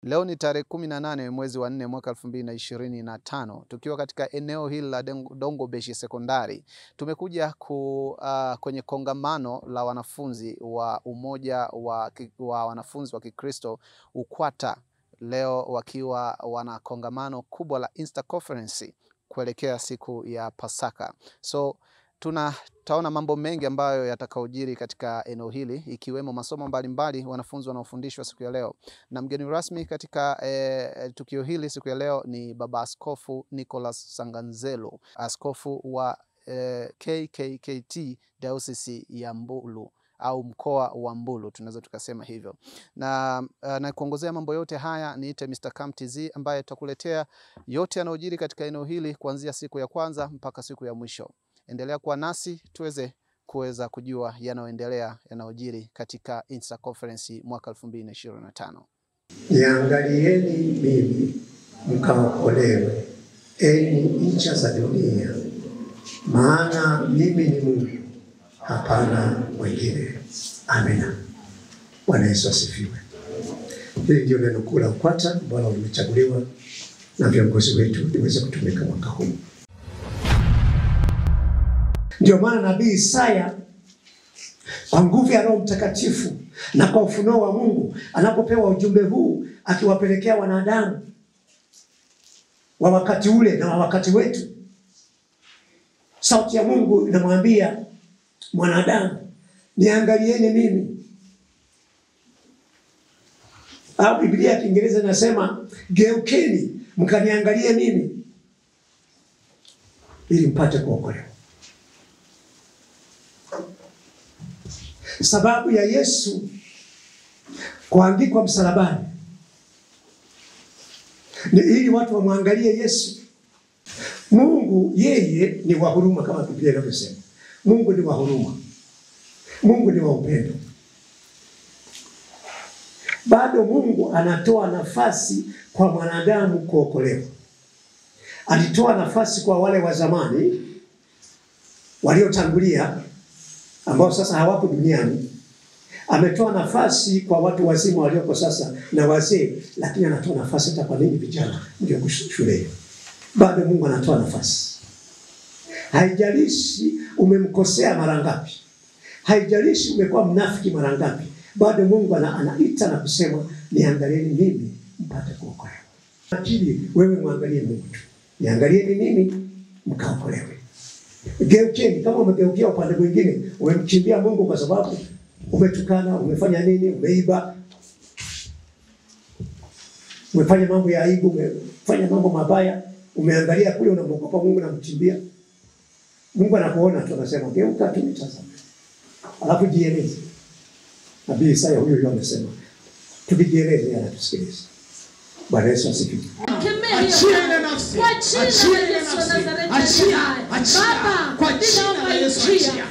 Leo ni tarehe 18 mwezi wa 4 mwaka 2025. Tukiwa katika eneo hili la Dongobeshi Sekondari. Tumekuja kwenye kongamano la wanafunzi wa umoja wa wanafunzi wa Kikristo UKWATA. Leo wakiwa wana kongamano kubwa la Insta Conference kuelekea siku ya Pasaka. So tutaona mambo mengi ambayo yatakaojiri katika eneo hili, ikiwemo masomo mbalimbali wanafunzi wanaofundishwa siku ya leo. Na mgeni rasmi katika tukio hili siku ya leo ni Baba Askofu Nicholas Sanganzelo, askofu wa KKKT Diocese ya Mbulu au mkoa wa Mbulu, tunaweza tukasema hivyo. Na kuongozea mambo yote haya niite Mr. Kamtz ambaye tutakuletea yote yanayojiri katika eneo hili kuanzia siku ya kwanza mpaka siku ya mwisho. Endelea kuwa nasi kuweza kujua yanayoendelea, yanayojiri katika Insta Conference mwaka 2025. Niangalieni mimi mkaokolewe, enyi ncha za dunia, maana mimi ni Mungu, hapana mwingine. Amina. Bwana Yesu asifiwe. Hili ndio neno kuu la UKWATA ambalo limechaguliwa na viongozi wetu liweze kutumika mwaka huu. Ndio maana nabii Isaya kwa nguvu ya Roho Mtakatifu na kwa ufunuo wa Mungu anapopewa ujumbe huu akiwapelekea wanadamu wa wakati ule na wa wakati wetu, sauti ya Mungu inamwambia mwanadamu, niangalieni mimi. Au Biblia ya Kiingereza inasema geukeni mkaniangalie mimi ili mpate kuokolewa. Sababu ya Yesu kuangikwa msalabani ni ili watu wamwangalie Yesu. Mungu yeye ni wa huruma, kama Biblia inavyosema. Mungu ni wa huruma. Mungu ni wa upendo. Bado Mungu anatoa nafasi kwa mwanadamu kuokolewa. Alitoa nafasi kwa wale wa zamani waliotangulia ambao sasa hawapo duniani. Ametoa nafasi kwa watu wazima walioko sasa na wazee, lakini anatoa nafasi hata kwa ninyi vijana mlioko shuleni. Bado Mungu anatoa nafasi. Haijalishi umemkosea mara ngapi, haijalishi umekuwa mnafiki mara ngapi, bado Mungu anaita na kusema niangalieni mimi mpate kuokolewa. Lakini wewe muangalie Mungu tu. Niangalieni mimi mkaokolewe. Geukeni. Kama umegeukia upande mwingine, umemkimbia Mungu kwa sababu umetukana, umefanya nini, umeiba, umefanya mambo ya aibu, umefanya mambo mabaya, umeangalia kule unamwogopa Mungu na mkimbia, Mungu anakuona tu anasema geuka tu nitazame. Alafu jieleze. Nabii Isaya huyo amesema tukijieleze anatusikiliza. Bwana Yesu asifiwe. Achia na nafsi. Achia na nafsi. Achia. Kwa jina la Yesu achia.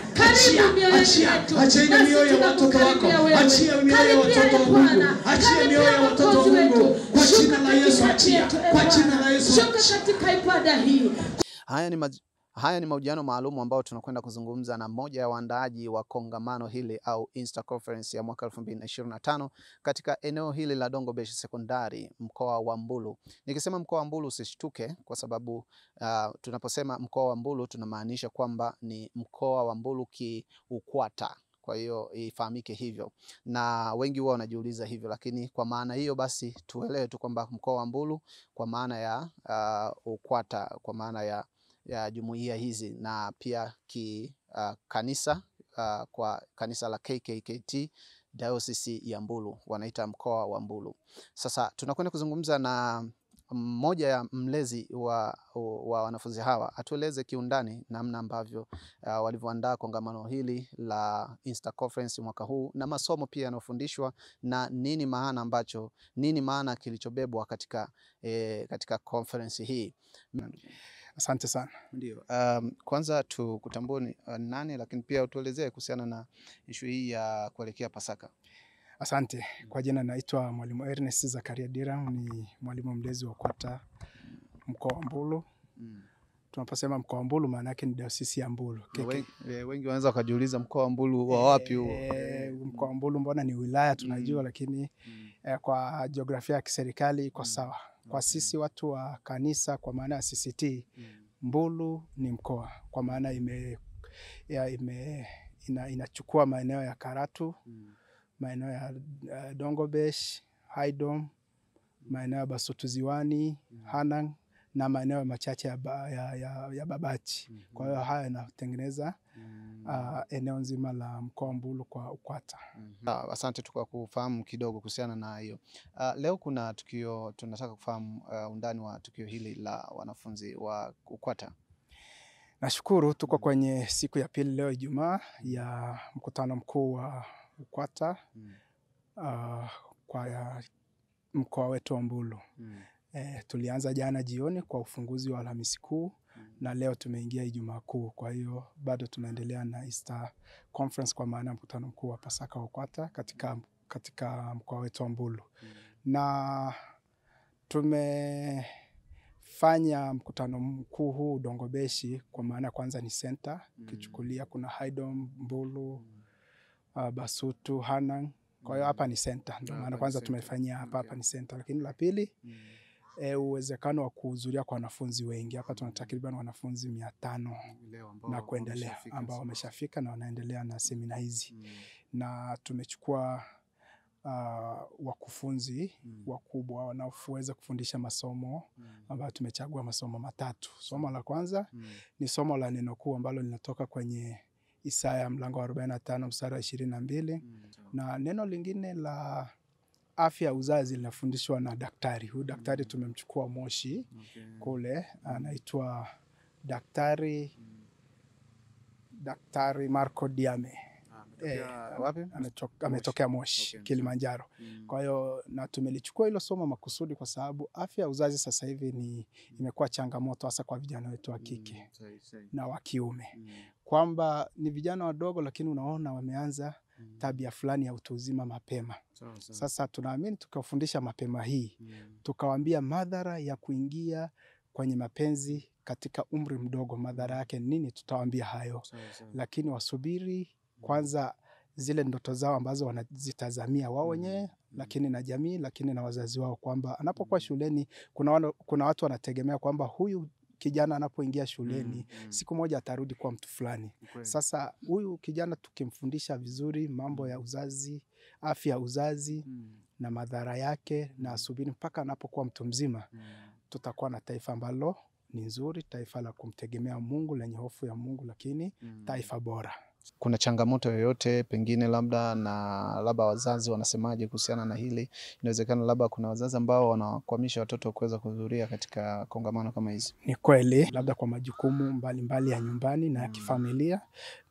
Achia mioyo ya watoto wako. Achia mioyo ya watoto wa Mungu. Achia mioyo ya watoto wa Mungu. Kwa jina la Yesu achia. Kwa jina la Yesu. Shuka katika ibada hii. Haya ni mahojiano maalum ambao tunakwenda kuzungumza na mmoja ya waandaaji wa kongamano hili au Insta Conference ya mwaka 2025 katika eneo hili la Dongobeshi Sekondari, mkoa wa Mbulu. Nikisema mkoa wa Mbulu usishtuke, kwa sababu tunaposema mkoa wa Mbulu tunamaanisha kwamba ni mkoa wa Mbulu kiUKWATA. Kwa hiyo ifahamike hivyo, na wengi wao wanajiuliza hivyo, lakini kwa maana hiyo basi tuelewe tu kwamba mkoa wa Mbulu kwa maana ya UKWATA, kwa maana ya jumuiya hizi, na pia kanisa kwa kanisa la KKKT Diocese ya Mbulu wanaita mkoa wa Mbulu. Sasa tunakwenda kuzungumza na mmoja ya mlezi wa wanafunzi hawa, atueleze kiundani namna ambavyo walivyoandaa kongamano hili la Insta Conference mwaka huu, na masomo pia yanayofundishwa, na nini maana kilichobebwa katika conference hii. Asante sana. Ndio. Kwanza tukutambue nani, lakini pia utuelezee kuhusiana na issue hii ya kuelekea Pasaka. Asante. Kwa jina naitwa Mwalimu Ernest Zakaria Dira, ni mwalimu mlezi wa UKWATA mkoa wa Mbulu. Tunaposema mkoa wa Mbulu maana yake ni Diocese ya Mbulu. Wengi wanaweza kujiuliza mkoa wa Mbulu wa wapi huo? Mkoa wa Mbulu mbona ni wilaya tunajua, lakini kwa jiografia ya kiserikali iko sawa. Kwa sisi watu wa kanisa kwa maana ya CCT, Mbulu ni mkoa kwa maana inachukua maeneo ya Karatu, maeneo ya Dongobesh, Haydom, maeneo ya Basutu Ziwani, Hanang na maeneo machache ya Babati. Kwa hiyo haya yanatengeneza eneo nzima la mkoa Mbulu kwa UKWATA. Asante tu kwa kufahamu kidogo kuhusiana na hiyo. Leo kuna tukio, tunataka kufahamu undani wa tukio hili la wanafunzi wa UKWATA. Nashukuru tuko kwenye siku ya pili leo Ijumaa ya mkutano mkuu wa UKWATA kwa mkoa wetu wa Mbulu. Tulianza jana jioni kwa ufunguzi wa Alhamisi Kuu na leo tumeingia Ijumaa Kuu. Kwa hiyo bado tunaendelea na Easter Conference kwa maana mkutano mkuu wa Pasaka wa UKWATA katika mkoa wetu wa Mbulu. Na tumefanya mkutano mkuu huu Dongobeshi kwa maana kwanza ni center. Ukichukulia kuna Haydom, Mbulu, Basutu, Hanang. Kwa hiyo hapa ni center. Ndio maana kwanza tumefanyia hapa ni center. Lakini la pili, uwezekano wa kuhudhuria kwa wanafunzi wengi. Hapa tuna takriban wanafunzi 500 na kuendelea ambao wameshafika na wanaendelea na semina hizi. Na tumechukua wakufunzi wakubwa wanaoweza kufundisha masomo ambayo tumechagua masomo 3. Somo la kwanza ni somo la neno kuu ambalo linatoka kwenye Isaya mlango wa 45 mstari wa 22 na neno lingine la afya uzazi linafundishwa na daktari. Huyu daktari tumemchukua Moshi kule, anaitwa Daktari Marco Diame. Wapi? Ametokea Moshi, Kilimanjaro. Kwa hiyo na tumelichukua hilo somo makusudi kwa sababu afya ya uzazi sasa hivi imekuwa changamoto hasa kwa vijana wetu wa kike na wa kiume. Kwamba ni vijana wadogo lakini unaona wameanza tabia fulani ya utu uzima mapema. Sasa tunaamini tukafundisha mapema hii, tukawaambia madhara ya kuingia kwenye mapenzi katika umri mdogo, madhara yake nini, tutawaambia hayo. Lakini wasubiri kwanza zile ndoto zao ambazo wanazitazamia wao wenyewe, lakini na jamii, lakini na wazazi wao, kwamba anapokuwa shuleni kuna watu wanategemea kwamba huyu kijana anapoingia shuleni siku moja atarudi kuwa mtu fulani. Sasa huyu kijana tukimfundisha vizuri mambo ya uzazi, afya ya uzazi na madhara yake, na asubiri mpaka anapokuwa mtu mzima, tutakuwa na taifa ambalo ni nzuri, taifa la kumtegemea Mungu, lenye hofu ya Mungu, lakini taifa bora. Kuna changamoto yoyote pengine labda wazazi wanasemaje kuhusiana na hili? Inawezekana labda kuna wazazi ambao wanakwamisha watoto kuweza kuhudhuria katika kongamano kama hizi. Ni kweli, labda kwa majukumu mbalimbali ya nyumbani na ya kifamilia,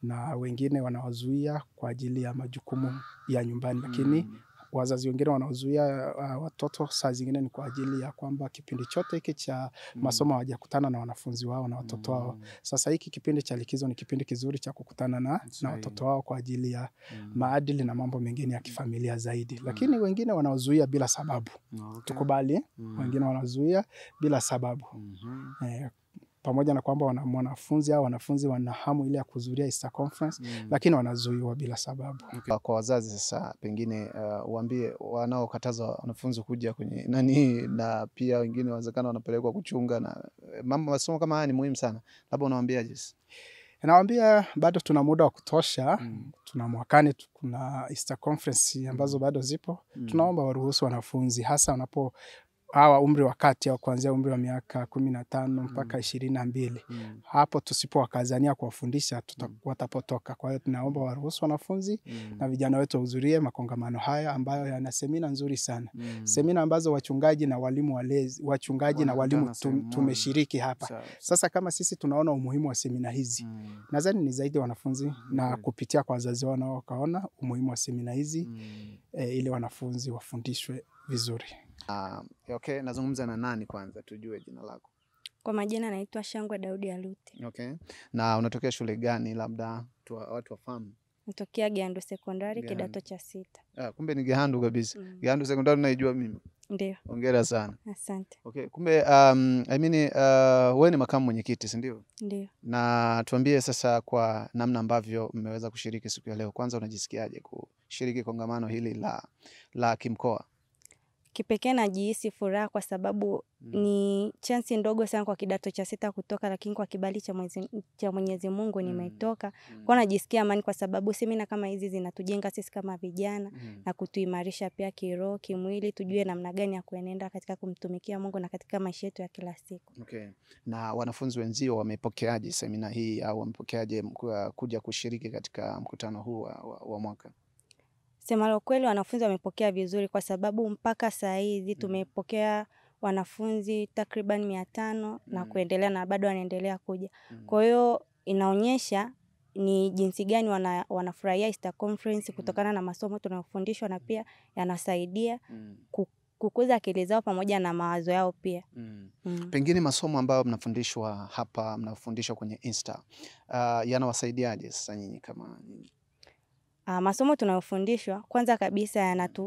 na wengine wanawazuia kwa ajili ya majukumu ya nyumbani, lakini wazazi wengine wanaozuia watoto saa zingine ni kwa ajili ya kwamba kipindi chote hiki cha masomo hawajakutana na wanafunzi wao na watoto wao. Sasa hiki kipindi cha likizo ni kipindi kizuri cha kukutana na watoto wao kwa ajili ya maadili na mambo mengine ya kifamilia zaidi. Lakini wengine wanaozuia bila sababu. Tukubali, wengine wanaozuia bila sababu. Pamoja na kwamba wanafunzi wana hamu ile ya kuhudhuria Easter Conference, lakini wanazuiwa bila sababu. Kwa wazazi sasa pengine waambie wanaokataza wanafunzi kuja kwenye na pia wengine inawezekana wanapelekwa kuchunga na masomo kama haya ni muhimu sana. Labda unawaambiaje? Nawaambia bado tuna muda wa kutosha. Tuna mwakani kuna Easter Conference ambazo bado zipo. Tunaomba waruhusu wanafunzi hasa wanapo hawa umri wa kati au kuanzia umri wa miaka 15 mpaka 22. Hapo tusipowakazania kuwafundisha watapotoka. Kwa hiyo tunaomba waruhusu wanafunzi na vijana wetu wahudhurie makongamano haya ambayo yana semina nzuri sana. Semina ambazo wachungaji na walimu tumeshiriki hapa. Sasa kama sisi tunaona umuhimu wa semina hizi, nadhani ni zaidi wanafunzi na kupitia kwa wazazi wao nao wakaona umuhimu wa semina hizi ili wanafunzi wafundishwe vizuri. Okay, nazungumza na nani kwanza tujue jina lako? Kwa majina naitwa Shangwe Daudi Alute. Okay. Na unatokea shule gani labda watu wafahamu? Natokea Gihandu Sekondari kidato cha 6. Kumbe ni Gihandu kabisa. Gihandu Sekondari naijua mimi. Ndio. Hongera sana. Asante. Okay, kumbe wewe ni makamu mwenyekiti, si ndio? Ndio. Na tuambie sasa kwa namna ambavyo mmeweza kushiriki siku ya leo. Kwanza unajisikiaje kushiriki kongamano hili la kimkoa? Kipekee najihisi furaha kwa sababu ni chance ndogo sana kwa kidato cha 6 kutoka, lakini kwa kibali cha Mwenyezi Mungu nimetoka. Kwa najisikia amani kwa sababu semina kama hizi zinatujenga sisi kama vijana na kutuimarisha pia kiroho, kimwili, tujue namna gani ya kuenenda katika kumtumikia Mungu na katika maisha yetu ya kila siku. Okay. Na wanafunzi wenzio wamepokeaje semina hii au wamepokeaje kuja kushiriki katika mkutano huu wa mwaka? Sema la kweli wanafunzi wamepokea vizuri kwa sababu mpaka saa hizi tumepokea wanafunzi takriban 500 na kuendelea na bado wanaendelea kuja. Kwa hiyo inaonyesha ni jinsi gani wanafurahia Easter Conference kutokana na masomo tunayofundishwa na pia yanasaidia kukuza akili zao pamoja na mawazo yao pia. Pengine masomo ambayo mnafundishwa hapa, mnafundishwa kwenye Insta, yanawasaidiaje sasa nyinyi kama nyinyi? Masomo tunayofundishwa kwanza kabisa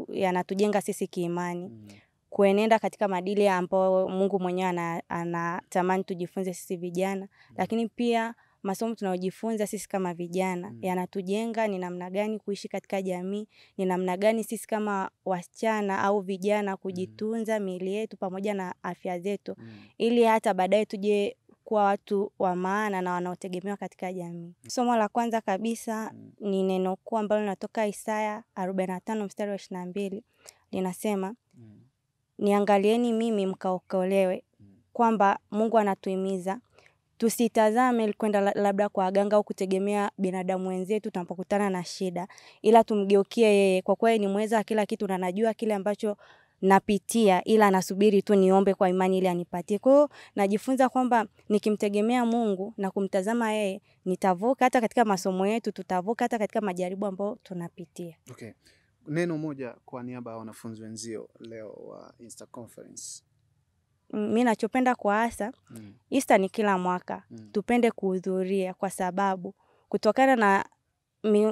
yanatujenga sisi kiimani. Kuenenda katika maadili ambayo Mungu mwenyewe anatamani tujifunze sisi vijana. Lakini pia masomo tunayojifunza sisi kama vijana yanatujenga ni namna gani kuishi katika jamii, ni namna gani sisi kama wasichana au vijana kujitunza miili yetu pamoja na afya zetu, ili hata baadaye tuje kuwa watu wa maana na wanaotegemewa katika jamii. Somo la kwanza kabisa ni neno kuu ambalo linatoka Isaya 45 mstari wa 22. Linasema, niangalieni mimi mkaokolewe, kwamba Mungu anatuhimiza tusitazame kwenda labda kwa waganga au kutegemea binadamu wenzetu tunapokutana na shida, ila tumgeukie yeye kwa kuwa ni mweza kila kitu na anajua kile ambacho napitia, ila nasubiri tu niombe kwa imani ili anipatie. Kwa hiyo najifunza kwamba nikimtegemea Mungu na kumtazama yeye, nitavuka hata katika masomo yetu, tutavuka hata katika majaribu ambayo tunapitia. Okay. Neno moja kwa niaba ya wanafunzi wenzio leo wa Easter Conference. Mimi nachopenda kwa hasa, Easter ni kila mwaka. Tupende kuhudhuria kwa sababu kutokana na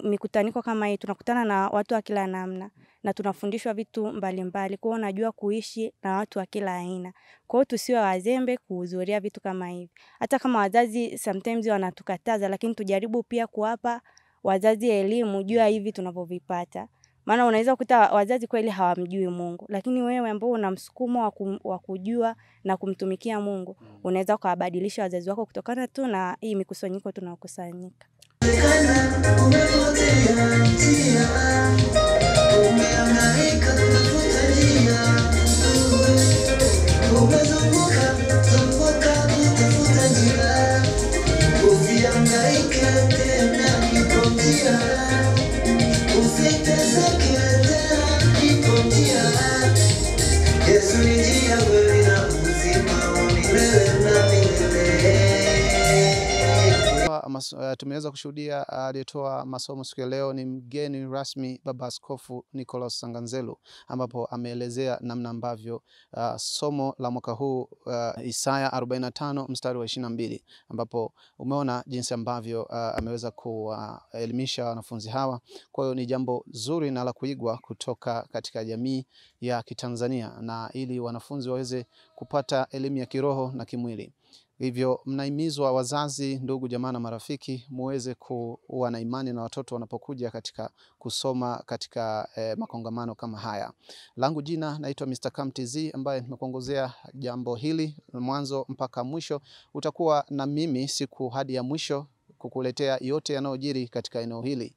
mikutaniko kama hii tunakutana na watu wa kila namna na tunafundishwa vitu mbalimbali. Kwa hiyo najua kuishi na watu wa kila aina. Kwa hiyo tusiwe wazembe kuhudhuria vitu kama hivi. Hata kama wazazi sometimes wanatukataza, lakini tujaribu pia kuwapa wazazi elimu juu ya hivi tunavyovipata. Maana unaweza kukuta wazazi kweli hawamjui Mungu, lakini wewe ambao una msukumo wa kujua na kumtumikia Mungu, unaweza kuwabadilisha wazazi wako kutokana tu na hii mikusanyiko tunaokusanyika. Tumeweza kushuhudia aliyetoa masomo siku ya leo ni mgeni rasmi Baba Askofu Nicholas Sanganzelu, ambapo ameelezea namna ambavyo somo la mwaka huu Isaya 45 mstari wa 22, ambapo umeona jinsi ambavyo ameweza kuelimisha wanafunzi hawa. Kwa hiyo ni jambo zuri na la kuigwa kutoka katika jamii ya Kitanzania, na ili wanafunzi waweze kupata elimu ya kiroho na kimwili. Hivyo mnahimizwa wazazi, ndugu, jamaa na marafiki muweze kuwa na imani na watoto wanapokuja katika kusoma katika makongamano kama haya. Langu jina naitwa Mr. Cam TZ, ambaye nimekuongozea jambo hili mwanzo mpaka mwisho. Utakuwa na mimi siku hadi ya mwisho kukuletea yote yanayojiri katika eneo hili.